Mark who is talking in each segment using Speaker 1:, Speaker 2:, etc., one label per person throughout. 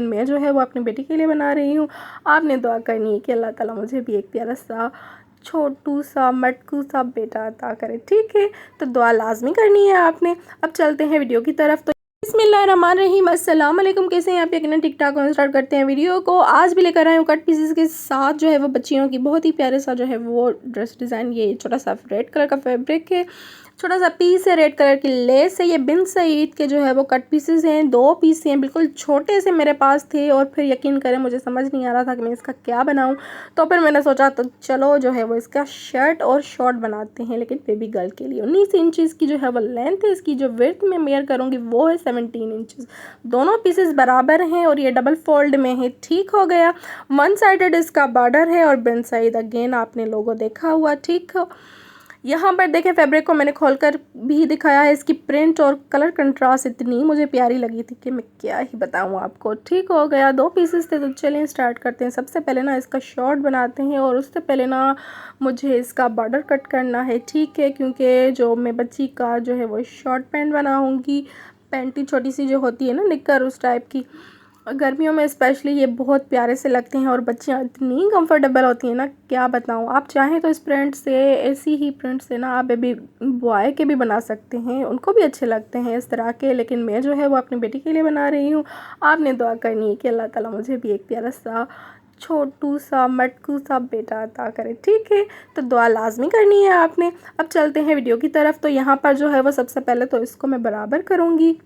Speaker 1: मैं जो है वो अपनी बेटी के लिए बना रही हूँ। आपने दुआ करनी है कि अल्लाह ताला मुझे भी एक प्यारा सा छोटू सा मटकू सा बेटा अता करे। ठीक है, तो दुआ लाजमी करनी है आपने। अब चलते हैं वीडियो की तरफ। तो बिस्मिल्लाहिर्रहमानिर्रहीम, अस्सलाम वालेकुम। कैसे हैं आप? यकीनन ठीक ठाक होना। स्टार्ट करते हैं वीडियो को। आज भी लेकर आए हूँ कट पीसेस के साथ जो है वो बच्चियों की बहुत ही प्यारे सा जो है वो ड्रेस डिज़ाइन। ये छोटा सा रेड कलर का फैब्रिक है, छोटा सा पीस है, रेड कलर की लेस है। ये बिन सईद के जो है वो कट पीसेस हैं, 2 पीस हैं, बिल्कुल छोटे से मेरे पास थे। और फिर यकीन करें मुझे समझ नहीं आ रहा था कि मैं इसका क्या बनाऊं, तो फिर मैंने सोचा तो चलो जो है वो इसका शर्ट और शॉर्ट बनाते हैं, लेकिन बेबी गर्ल के लिए। 19 इंचज़ की जो है वो लेंथ है इसकी। जो विड्थ में मेयर करूँगी वो है 17 इंचज़। दोनों पीसेस बराबर हैं और ये डबल फोल्ड में है। ठीक हो गया। 1 साइडेड इसका बॉर्डर है और बिन सईद अगेन आपने लोगो देखा हुआ। ठीक हो, यहाँ पर देखें फैब्रिक को मैंने खोलकर भी दिखाया है। इसकी प्रिंट और कलर कंट्रास्ट इतनी मुझे प्यारी लगी थी कि मैं क्या ही बताऊँ आपको। ठीक हो गया। 2 पीसेस थे, तो चलें स्टार्ट करते हैं। सबसे पहले ना इसका शॉर्ट बनाते हैं और उससे पहले ना मुझे इसका बॉर्डर कट करना है। ठीक है, क्योंकि जो मैं बच्ची का जो है वो शॉर्ट पैंट बनाऊँगी, पैंटी छोटी सी जो होती है ना निक्कर उस टाइप की। गर्मियों में स्पेशली ये बहुत प्यारे से लगते हैं और बच्चियाँ इतनी कंफर्टेबल होती हैं ना, क्या बताऊँ। आप चाहें तो इस प्रिंट से, ऐसी ही प्रिंट से ना आप बेबी बॉय के भी बना सकते हैं, उनको भी अच्छे लगते हैं इस तरह के। लेकिन मैं जो है वो अपनी बेटी के लिए बना रही हूँ। आपने दुआ करनी है कि अल्लाह ताला मुझे भी एक प्यारा सा छोटू सा मटकू सा बेटा अता करे। ठीक है, तो दुआ लाजमी करनी है आपने। अब चलते हैं वीडियो की तरफ। तो यहाँ पर जो है वो सबसे पहले तो इसको मैं बराबर करूँगी।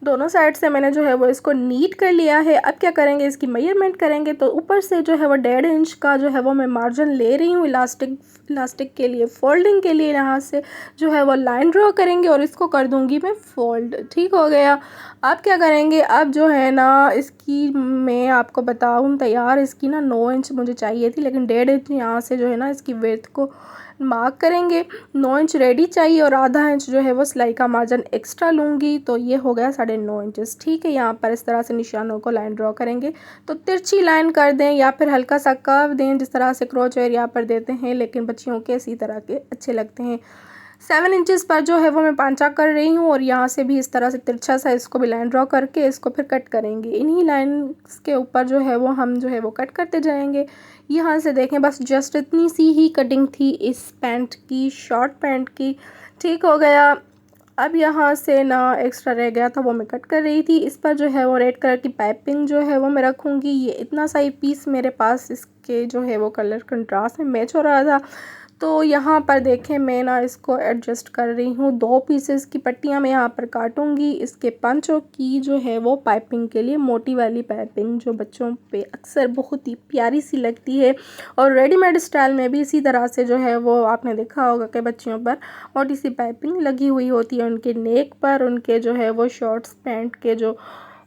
Speaker 1: दोनों साइड से मैंने जो है वो इसको नीट कर लिया है। अब क्या करेंगे, इसकी मेजरमेंट करेंगे। तो ऊपर से जो है वो 1.5 इंच का जो है वो मैं मार्जिन ले रही हूँ इलास्टिक के लिए, फोल्डिंग के लिए। यहाँ से जो है वो लाइन ड्रॉ करेंगे और इसको कर दूँगी मैं फोल्ड। ठीक हो गया। अब क्या करेंगे, अब जो है ना इसकी मैं आपको बताऊँ तैयार इसकी ना 9 इंच मुझे चाहिए थी, लेकिन 1.5 इंच यहाँ से जो है ना इसकी विड्थ को मार्क करेंगे। 9 इंच रेडी चाहिए और आधा इंच जो है वो सिलाई का मार्जिन एक्स्ट्रा लूँगी, तो ये हो गया 9.5 इंचेस। ठीक है, यहाँ पर इस तरह से निशानों को लाइन ड्रॉ करेंगे। तो तिरछी लाइन कर दें या फिर हल्का सा कर्व दें, जिस तरह से क्रोच एरिया पर देते हैं, लेकिन बच्चियों के इसी तरह के अच्छे लगते हैं। 7 इंचेस पर जो है वो मैं पांचा कर रही हूँ और यहाँ से भी इस तरह से तिरछा सा इसको भी लाइन ड्रॉ करके इसको फिर कट करेंगे। इन्हीं लाइन्स के ऊपर जो है वो हम जो है वो कट करते जाएंगे। यहाँ से देखें, बस जस्ट इतनी सी ही कटिंग थी इस पैंट की, शॉर्ट पैंट की। ठीक हो गया। अब यहाँ से ना एक्स्ट्रा रह गया था वो मैं कट कर रही थी। इस पर जो है वो रेड कलर की पाइपिंग जो है वो मैं रखूँगी। ये इतना सा ही पीस मेरे पास इसके जो है वो कलर कंट्रास्ट में मैच हो रहा था। तो यहाँ पर देखें मैं ना इसको एडजस्ट कर रही हूँ। 2 पीसेस की पट्टियाँ मैं यहाँ पर काटूँगी। इसके पंचों की जो है वो पाइपिंग के लिए, मोटी वाली पाइपिंग जो बच्चों पे अक्सर बहुत ही प्यारी सी लगती है, और रेडीमेड स्टाइल में भी इसी तरह से जो है वो आपने देखा होगा कि बच्चियों पर मोटी सी पाइपिंग लगी हुई होती है, उनके नेक पर, उनके जो है वो शॉर्ट्स पैंट के जो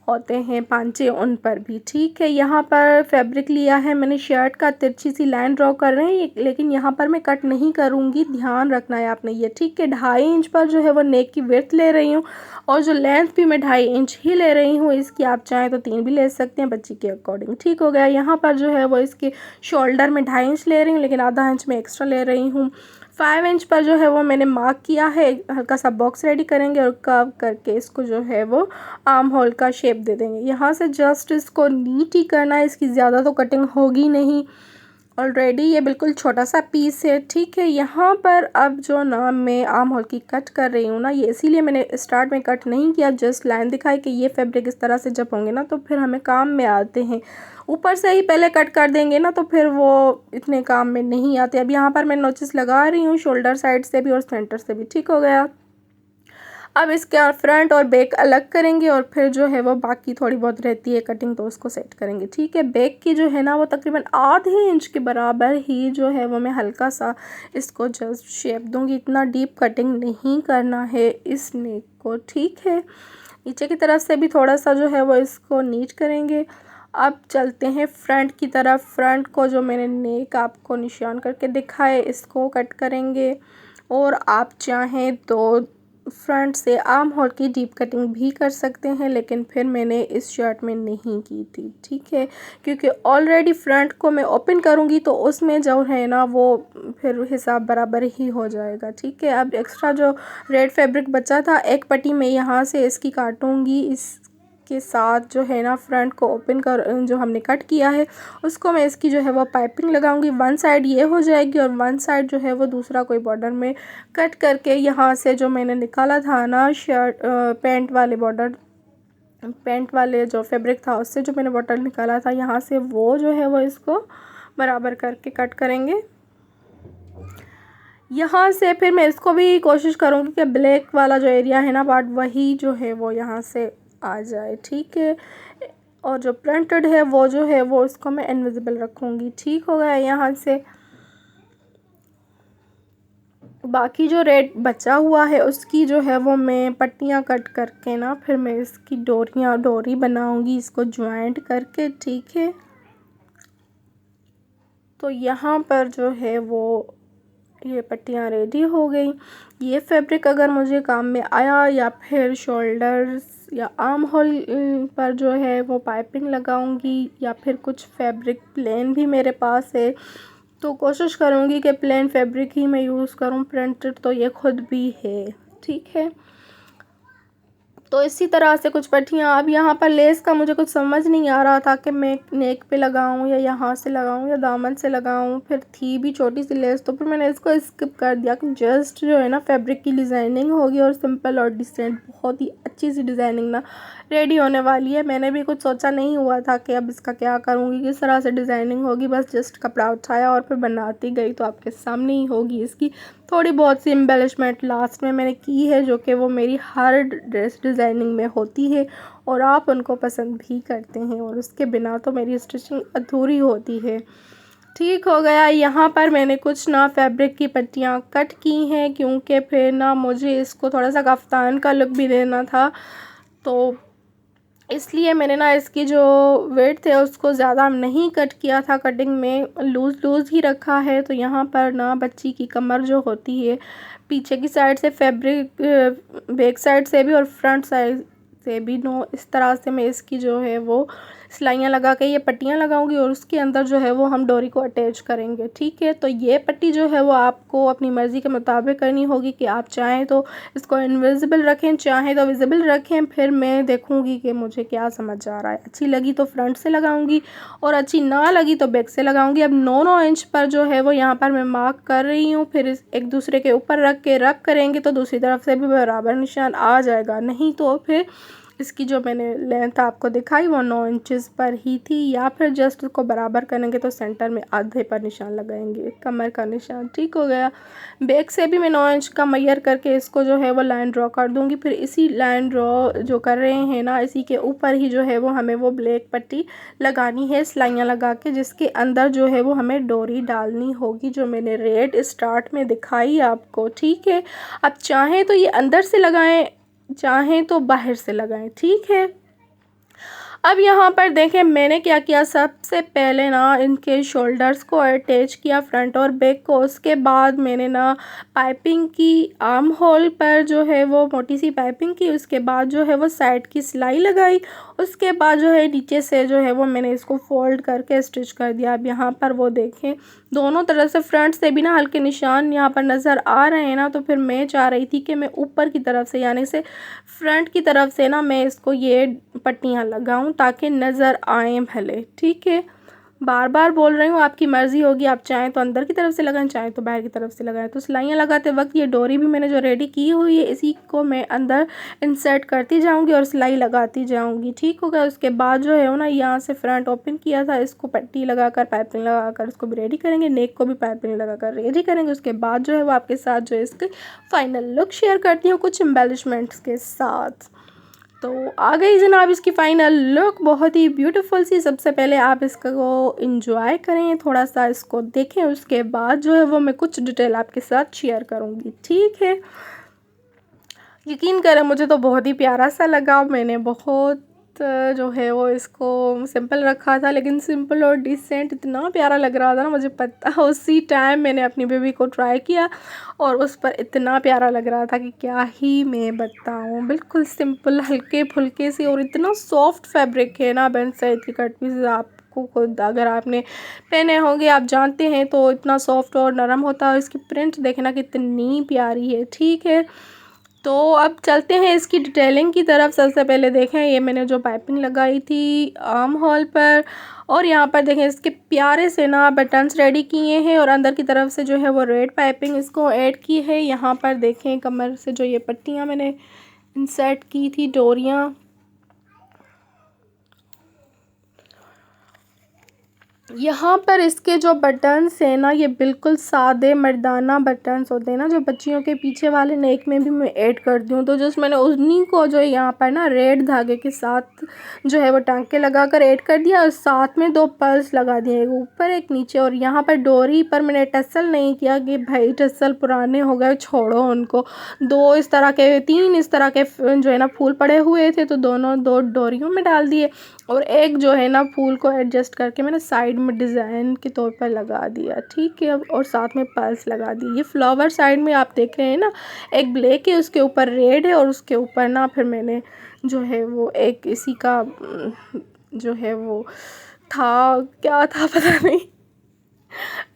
Speaker 1: होते हैं पांचे उन पर भी। ठीक है, यहाँ पर फैब्रिक लिया है मैंने शर्ट का, तिरछी सी लाइन ड्रॉ कर रहे हैं, लेकिन यहाँ पर मैं कट नहीं करूँगी, ध्यान रखना है आपने ये। ठीक है, 2.5 इंच पर जो है वो नेक की विड्थ ले रही हूँ और जो लेंथ भी मैं 2.5 इंच ही ले रही हूँ इसकी। आप चाहें तो 3 भी ले सकते हैं बच्ची के अकॉर्डिंग। ठीक हो गया। यहाँ पर जो है वो इसके शोल्डर में 2.5 इंच ले रही हूँ, लेकिन आधा इंच में एक्स्ट्रा ले रही हूँ। 5 इंच पर जो है वो मैंने मार्क किया है। हल्का सा बॉक्स रेडी करेंगे और कर्व करके इसको जो है वो आर्म होल का शेप दे देंगे। यहाँ से जस्ट इसको नीट ही करना है, इसकी ज़्यादा तो कटिंग होगी नहीं। ऑलरेडी ये बिल्कुल छोटा सा पीस है। ठीक है, यहाँ पर अब जो ना मैं आर्म होल की कट कर रही हूँ ना, ये इसीलिए मैंने स्टार्ट में कट नहीं किया, जस्ट लाइन दिखाई कि ये फैब्रिक इस तरह से जब होंगे ना तो फिर हमें काम में आते हैं। ऊपर से ही पहले कट कर देंगे ना तो फिर वो इतने काम में नहीं आते। अब यहाँ पर मैं नोचेस लगा रही हूँ शोल्डर साइड से भी और सेंटर से भी। ठीक हो गया। अब इसका फ्रंट और बैक अलग करेंगे और फिर जो है वो बाकी थोड़ी बहुत रहती है कटिंग तो उसको सेट करेंगे। ठीक है, बैक की जो है ना वो तकरीबन आधे इंच के बराबर ही जो है वो मैं हल्का सा इसको जस्ट शेप दूंगी। इतना डीप कटिंग नहीं करना है इस नेक को। ठीक है, नीचे की तरफ से भी थोड़ा सा जो है वो इसको नीट करेंगे। अब चलते हैं फ्रंट की तरफ। फ्रंट को जो मैंने नेक आपको निशान करके दिखाए इसको कट करेंगे, और आप चाहें तो फ्रंट से आर्म होल की डीप कटिंग भी कर सकते हैं, लेकिन फिर मैंने इस शर्ट में नहीं की थी। ठीक है, क्योंकि ऑलरेडी फ्रंट को मैं ओपन करूँगी तो उसमें जो है ना वो फिर हिसाब बराबर ही हो जाएगा। ठीक है, अब एक्स्ट्रा जो रेड फैब्रिक बचा था एक पट्टी में यहाँ से इसकी काटूँगी, इस के साथ जो है ना फ्रंट को ओपन कर जो हमने कट किया है उसको मैं इसकी जो है वो पाइपिंग लगाऊंगी। वन साइड ये हो जाएगी और वन साइड जो है वो दूसरा कोई बॉर्डर में कट करके यहाँ से जो मैंने निकाला था ना शर्ट पेंट वाले जो फैब्रिक था उससे जो मैंने बॉर्डर निकाला था यहाँ से, वो जो है वो इसको बराबर करके कट करेंगे। यहाँ से फिर मैं इसको भी कोशिश करूँगी कि ब्लैक वाला जो एरिया है ना पार्ट, वही जो है वो यहाँ से आ जाए, ठीक है। और जो प्रिंटेड है वो जो है वो इसको मैं इनविजिबल रखूँगी, ठीक हो गया। यहाँ से बाकी जो रेड बचा हुआ है उसकी जो है वो मैं पट्टियाँ कट करके ना फिर मैं इसकी डोरी बनाऊँगी इसको ज्वाइंट करके, ठीक है। तो यहाँ पर जो है वो ये पट्टियाँ रेडी हो गई। ये फैब्रिक अगर मुझे काम में आया या फिर शोल्डर्स या आर्म होल पर जो है वो पाइपिंग लगाऊंगी, या फिर कुछ फैब्रिक प्लेन भी मेरे पास है तो कोशिश करूंगी कि प्लेन फैब्रिक ही मैं यूज़ करूं। प्रिंटेड तो ये खुद भी है, ठीक है। तो इसी तरह से कुछ पट्टियाँ। अब यहाँ पर लेस का मुझे कुछ समझ नहीं आ रहा था कि मैं नेक पे लगाऊं या यहाँ से लगाऊं या दामन से लगाऊं। फिर थी भी छोटी सी लेस तो फिर मैंने इसको स्किप कर दिया कि जस्ट जो है ना फैब्रिक की डिज़ाइनिंग होगी और सिंपल और डिसेंट बहुत ही अच्छी सी डिज़ाइनिंग ना रेडी होने वाली है। मैंने भी कुछ सोचा नहीं हुआ था कि अब इसका क्या करूँगी, किस तरह से डिज़ाइनिंग होगी। बस जस्ट कपड़ा उठाया और फिर बनाती गई तो आपके सामने ही होगी। इसकी थोड़ी बहुत सी एम्बेलिशमेंट लास्ट में मैंने की है जो कि वो मेरी हर ड्रेस डिज़ाइनिंग में होती है और आप उनको पसंद भी करते हैं, और उसके बिना तो मेरी स्टिचिंग अधूरी होती है, ठीक हो गया। यहाँ पर मैंने कुछ ना फैब्रिक की पट्टियाँ कट की हैं क्योंकि फिर ना मुझे इसको थोड़ा सा कफ्तान का लुक भी देना था, तो इसलिए मैंने ना इसकी जो वेट थे उसको ज़्यादा नहीं कट किया था, कटिंग में लूज़ ही रखा है। तो यहाँ पर ना बच्ची की कमर जो होती है पीछे की साइड से फैब्रिक बैक साइड से भी और फ्रंट साइड से भी इस तरह से मैं इसकी जो है वो सिलाइयाँ लगा के ये पट्टियाँ लगाऊंगी और उसके अंदर जो है वो हम डोरी को अटैच करेंगे, ठीक है। तो ये पट्टी जो है वो आपको अपनी मर्ज़ी के मुताबिक करनी होगी कि आप चाहें तो इसको इनविजिबल रखें, चाहें तो विजिबल रखें। फिर मैं देखूंगी कि मुझे क्या समझ आ रहा है। अच्छी लगी तो फ्रंट से लगाऊंगी और अच्छी ना लगी तो बैक से लगाऊंगी। अब 9 इंच पर जो है वो यहाँ पर मैं मार्क कर रही हूँ। फिर एक दूसरे के ऊपर रख के रब करेंगे तो दूसरी तरफ से भी बराबर निशान आ जाएगा, नहीं तो फिर इसकी जो मैंने लेंथ आपको दिखाई वो 9 इंचेस पर ही थी। या फिर जस्ट उसको बराबर करेंगे तो सेंटर में आधे पर निशान लगाएंगे, कमर का निशान, ठीक हो गया। बैक से भी मैं 9 इंच का मैयर करके इसको जो है वो लाइन ड्रॉ कर दूंगी। फिर इसी लाइन ड्रॉ जो कर रहे हैं ना इसी के ऊपर ही जो है वो हमें वो ब्लैक पट्टी लगानी है सिलाइयाँ लगा के, जिसके अंदर जो है वो हमें डोरी डालनी होगी जो मैंने रेड स्टार्ट में दिखाई आपको, ठीक है। अब चाहें तो ये अंदर से लगाएं, चाहें तो बाहर से लगाएं, ठीक है। अब यहाँ पर देखें मैंने क्या किया, सबसे पहले ना इनके शोल्डर्स को अटैच किया फ्रंट और बैक को। उसके बाद मैंने ना पाइपिंग की आर्म होल पर जो है वो मोटी सी पाइपिंग की। उसके बाद जो है वो साइड की सिलाई लगाई। उसके बाद जो है नीचे से जो है वो मैंने इसको फोल्ड करके स्टिच कर दिया। अब यहाँ पर वो देखें दोनों तरफ से फ्रंट से भी ना हल्के निशान यहाँ पर नज़र आ रहे हैं ना, तो फिर मैं चाह रही थी कि मैं ऊपर की तरफ से यानी से फ्रंट की तरफ से ना मैं इसको ये पट्टियाँ लगाऊं ताकि नज़र आए भले, ठीक है। बार बार बोल रही हूँ आपकी मर्ज़ी होगी, आप चाहें तो अंदर की तरफ से लगाएं, चाहें तो बाहर की तरफ से लगाएं। तो सिलाइयाँ लगाते वक्त ये डोरी भी मैंने जो रेडी की हुई है इसी को मैं अंदर इंसर्ट करती जाऊँगी और सिलाई लगाती जाऊँगी, ठीक होगा। उसके बाद जो है ना यहाँ से फ्रंट ओपन किया था, इसको पट्टी लगाकर पाइपिंग लगाकर इसको भी रेडी करेंगे, नेक को भी पाइपिंग लगाकर रेडी करेंगे। उसके बाद जो है वो आपके साथ जो है इसके फाइनल लुक शेयर करती हूँ कुछ एम्बेलिशमेंट्स के साथ। तो आ गई जनाब इसकी फ़ाइनल लुक, बहुत ही ब्यूटीफुल सी। सबसे पहले आप इसको इंजॉय करें, थोड़ा सा इसको देखें, उसके बाद जो है वो मैं कुछ डिटेल आपके साथ शेयर करूँगी, ठीक है। यकीन करें मुझे तो बहुत ही प्यारा सा लगा। मैंने बहुत जो है वो इसको सिंपल रखा था लेकिन सिंपल और डिसेंट इतना प्यारा लग रहा था ना, मुझे पता उसी टाइम मैंने अपनी बेबी को ट्राई किया और उस पर इतना प्यारा लग रहा था कि क्या ही मैं बताऊँ। बिल्कुल सिंपल हल्के फुल्के से और इतना सॉफ्ट फैब्रिक है ना। बेन सैद की कट पीस आपको खुद अगर आपने पहने होंगे आप जानते हैं तो इतना सॉफ्ट और नरम होता है। इसकी प्रिंट देखना कितनी प्यारी है, ठीक है। तो अब चलते हैं इसकी डिटेलिंग की तरफ। सबसे पहले देखें ये मैंने जो पाइपिंग लगाई थी आर्म होल पर, और यहाँ पर देखें इसके प्यारे से ना बटन्स रेडी किए हैं, और अंदर की तरफ से जो है वो रेड पाइपिंग इसको ऐड की है। यहाँ पर देखें कमर से जो ये पट्टियाँ मैंने इंसर्ट की थी, डोरियाँ, यहाँ पर इसके जो बटन्स हैं ना ये बिल्कुल सादे मर्दाना बटन्स होते हैं ना, जो बच्चियों के पीछे वाले नेक में भी मैं ऐड करती हूँ। तो जस्ट मैंने उन्हीं को जो यहाँ पर ना रेड धागे के साथ जो है वो टांके लगा कर ऐड कर दिया, और साथ में 2 पर्ल्स लगा दिए, एक ऊपर एक नीचे। और यहाँ पर डोरी पर मैंने टसल नहीं किया कि भाई टसल पुराने हो गए, छोड़ो उनको। 2 इस तरह के 3 इस तरह के जो है ना फूल पड़े हुए थे, तो दोनों 2 डोरियों में डाल दिए, और एक जो है ना फूल को एडजस्ट करके मैंने साइड में डिज़ाइन के तौर पर लगा दिया। ठीक है, और साथ में पर्ल्स लगा दी। ये फ्लावर साइड में आप देख रहे हैं ना, एक ब्लैक है, उसके ऊपर रेड है, और उसके ऊपर ना फिर मैंने जो है वो एक इसी का जो है वो था, क्या था पता नहीं,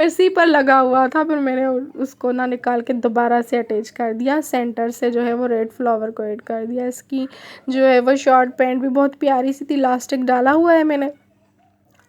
Speaker 1: इसी पर लगा हुआ था। फिर मैंने उसको ना निकाल के दोबारा से अटैच कर दिया, सेंटर से जो है वो रेड फ्लावर को ऐड कर दिया। इसकी जो है वो शॉर्ट पैंट भी बहुत प्यारी सी थी, इलास्टिक डाला हुआ है मैंने,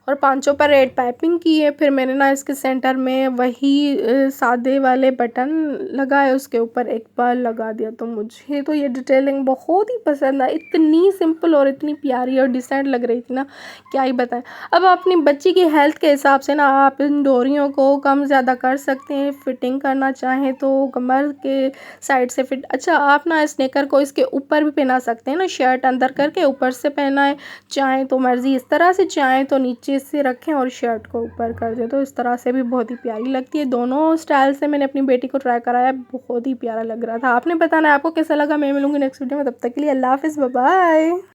Speaker 1: और पांचों पर रेड पाइपिंग की है। फिर मैंने ना इसके सेंटर में वही सादे वाले बटन लगाए, उसके ऊपर एक पर्ल लगा दिया। तो मुझे तो ये डिटेलिंग बहुत ही पसंद आई, इतनी सिंपल और इतनी प्यारी और डिसेंट लग रही थी ना, क्या ही बताएं। अब अपनी बच्ची की हेल्थ के हिसाब से ना आप इन डोरियों को कम ज़्यादा कर सकते हैं। फिटिंग करना चाहें तो कमर के साइड से फिट, अच्छा आप ना स्नेकर को इसके ऊपर भी पहना सकते हैं ना, शर्ट अंदर करके ऊपर से पहना है, चाहें तो मर्ज़ी इस तरह से, चाहें तो नीचे से रखें और शर्ट को ऊपर कर दें, तो इस तरह से भी बहुत ही प्यारी लगती है। दोनों स्टाइल से मैंने अपनी बेटी को ट्राई कराया, बहुत ही प्यारा लग रहा था। आपने बताना है आपको कैसा लगा। मैं मिलूंगी नेक्स्ट वीडियो में, तब तक के लिए अल्लाह हाफ़िज़, बाय बाय।